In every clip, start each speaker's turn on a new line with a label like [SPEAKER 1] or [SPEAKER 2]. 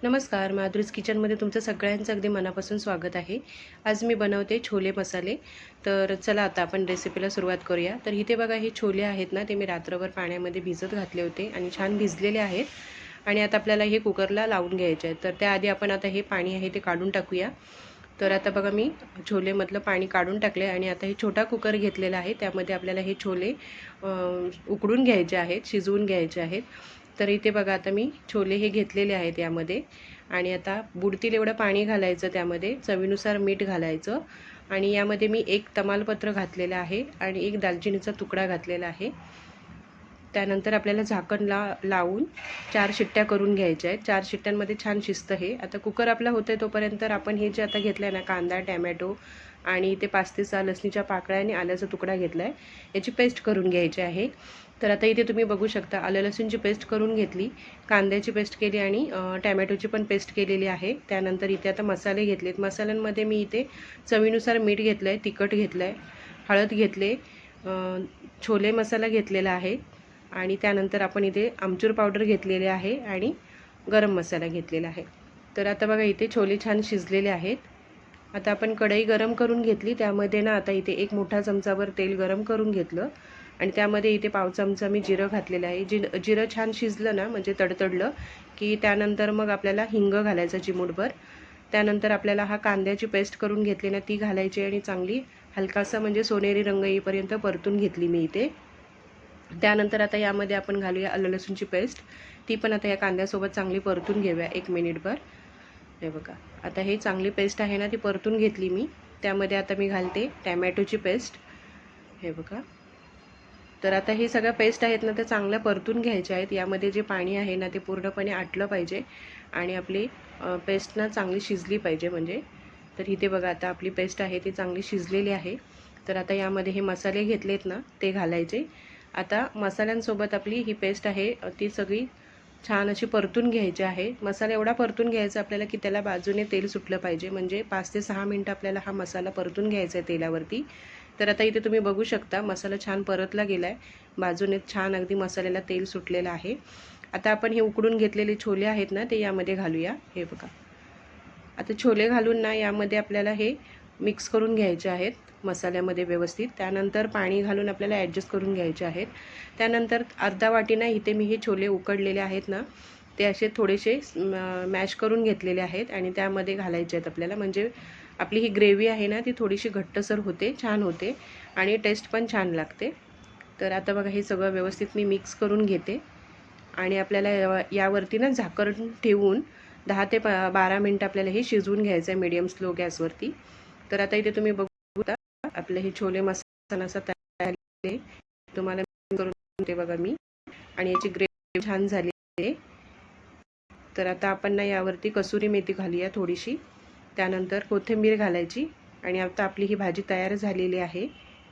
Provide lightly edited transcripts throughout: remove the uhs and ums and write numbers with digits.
[SPEAKER 1] नमस्कार, माधुरीज किचनमध्ये तुमचं सगळ्यांचं अगदी मनापासून स्वागत आहे। आज मी बनवते छोले मसाले। तर चला आता आपण रेसिपीला सुरुवात करूया। तर इथे बघा हे छोले आहेत ना, ते मी रात्रभर पाण्यामध्ये भिजत घातले होते आणि छान भिजलेले आहेत। आणि आता आपल्याला हे कुकरला लावून घ्यायचे आहेत। तर त्याआधी आपण आता हे पाणी आहे ते काढून टाकूया। तर आता बघा मी छोलेमधलं पाणी काढून टाकले आणि आता हे छोटा कुकर घेतलेला आहे, त्यामध्ये आपल्याला हे छोले उकडून घ्यायचे आहेत, शिजवून घ्यायचे आहेत। तर इथे बघा आता मी छोले हे घेतलेले आहेत यामध्ये आणि आता बुडतील एवढं पाणी घालायचं, त्यामध्ये चवीनुसार मीठ घालायचं आणि यामध्ये मी एक तमालपत्र घातलेलं आहे आणि एक दालचिनीचा तुकडा घातलेला आहे। त्यानंतर आपल्याला झाकण लावून 4 शिट्ट्या करून घ्यायच्या आहेत। 4 शिट्ट्यांमध्ये छान शिजतं हे। आता कुकर आपला होतंय तोपर्यंत आपण हे जे आता घेतलं आहे ना, कांदा, टॅमॅटो आणि ते 5 ते 6 लसणीच्या पाकळ्या आणि आल्याचा तुकडा घेतला आहे, याची पेस्ट करून घ्यायची आहे। तर आता इथे तुम्ही बघू शकता आलं लसूणची पेस्ट करून घेतली, कांद्याची पेस्ट केली आणि टॅमॅटोची पण पेस्ट केलेली आहे। त्यानंतर इथे आता मसाले घेतलेत। मसाल्यांमध्ये मी इथे चवीनुसार मीठ घेतलं आहे, तिखट घेतलं आहे, हळद घेतले, छोले मसाला घेतलेला आहे आणि त्यानंतर आपण इथे आमचूर पावडर घेतलेले आहे आणि गरम मसाला घेतलेला आहे। तर आता बघा इथे छोले छान शिजलेले आहेत। आता आपण कढई गरम करून घेतली, त्यामध्ये ना आता इथे 1 मोठा चमचाभर तेल गरम करून घेतलं आणि त्यामध्ये इथे पाव चमचा मी जिरं घातलेलं आहे। जिरं छान शिजलं ना, म्हणजे तडतडलं की त्यानंतर मग आपल्याला हिंग घालायचा चिमूटभर। त्यानंतर आपल्याला हा कांद्याची पेस्ट करून घेतली ना, ती घालायची आणि चांगली हलकासा म्हणजे सोनेरी रंग येईपर्यंत परतून घेतली मी इथे। त्यानंतर आता यामध्ये आपण घालूया आलं लसूणची पेस्ट, ती पण आता या कांद्यासोबत चांगली परतून घेऊया 1 मिनिटभर। हे बघा आता हे चांगली पेस्ट आहे ना, ती परतून घेतली मी। त्यामध्ये आता मी घालते टॅमॅटोची पेस्ट। हे बघा, तर आता हे सगळ्या पेस्ट आहेत ना, त्या चांगल्या परतून घ्यायच्या आहेत। यामध्ये जे पाणी आहे ना, ते पूर्णपणे आटलं पाहिजे आणि आपली पेस्ट ना चांगली शिजली पाहिजे म्हणजे। तर इथे बघा आता आपली पेस्ट आहे ती चांगली शिजलेली आहे। तर आता यामध्ये हे मसाले घेतलेत ना, ते घालायचे। आता मसाल्यांसोबत आपली ही पेस्ट आहे ती सगळी छान अशी परतून घ्यायची आहे। मसाला एवढा परतून घ्यायचा आपल्याला की त्याला बाजूने तेल सुटलं पाहिजे, म्हणजे 5 ते 6 मिनिटं आपल्याला हा मसाला परतून घ्यायचा आहे तेलावरती। तर आता इथे तुम्ही बघू शकता मसाला छान परतला गेला आहे, बाजूने छान अगदी मसाल्याला तेल सुटलेलं आहे। आता आपण हे उकडून घेतलेले छोले आहेत ना, ते यामध्ये घालूया। हे बघा आता छोले घालून ना यामध्ये आपल्याला हे मिक्स करून घ्यायचे आहेत मसाल्यामध्ये व्यवस्थित। त्यानंतर पाणी घालून आपल्याला ॲडजस्ट करून घ्यायचे आहेत। त्यानंतर अर्धा वाटी ना इथे मी हे छोले उकडलेले आहेत ना, ते असे थोडेसे मॅश करून घेतलेले आहेत आणि त्यामध्ये घालायचे आहेत आपल्याला, म्हणजे आपली ही ग्रेव्ही आहे ना, ती थोडीशी घट्टसर होते, छान होते आणि टेस्ट पण छान लागते। तर आता बघा हे सगळं व्यवस्थित मी मिक्स करून घेते आणि आपल्याला यावरती ना झाकण ठेवून 10 ते 12 मिनिटं आपल्याला हे शिजवून घ्यायचं आहे मीडियम स्लो गॅसवरती। तर आता इथे तुम्ही बघू आपले हे छोले मसाला असा तयार झाले, तुम्हाला करून ते बघा मी, आणि याची ग्रेव्ही छान झाली आहे। तर आता आपण ना यावरती कसुरी मेथी घालूया थोडीशी, त्यानंतर कोथिंबीर घालायची आणि आता आपली ही भाजी तयार झालेली आहे।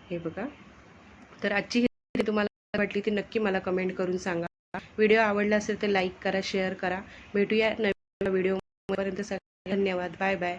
[SPEAKER 1] हे बघा, तर आजची ही तुम्हाला वाटली ती नक्की मला कमेंट करून सांगा। व्हिडिओ आवडला असेल तर लाईक करा, शेअर करा। भेटूया नवीन व्हिडिओपर्यंत सगळ्यांना धन्यवाद, बाय बाय।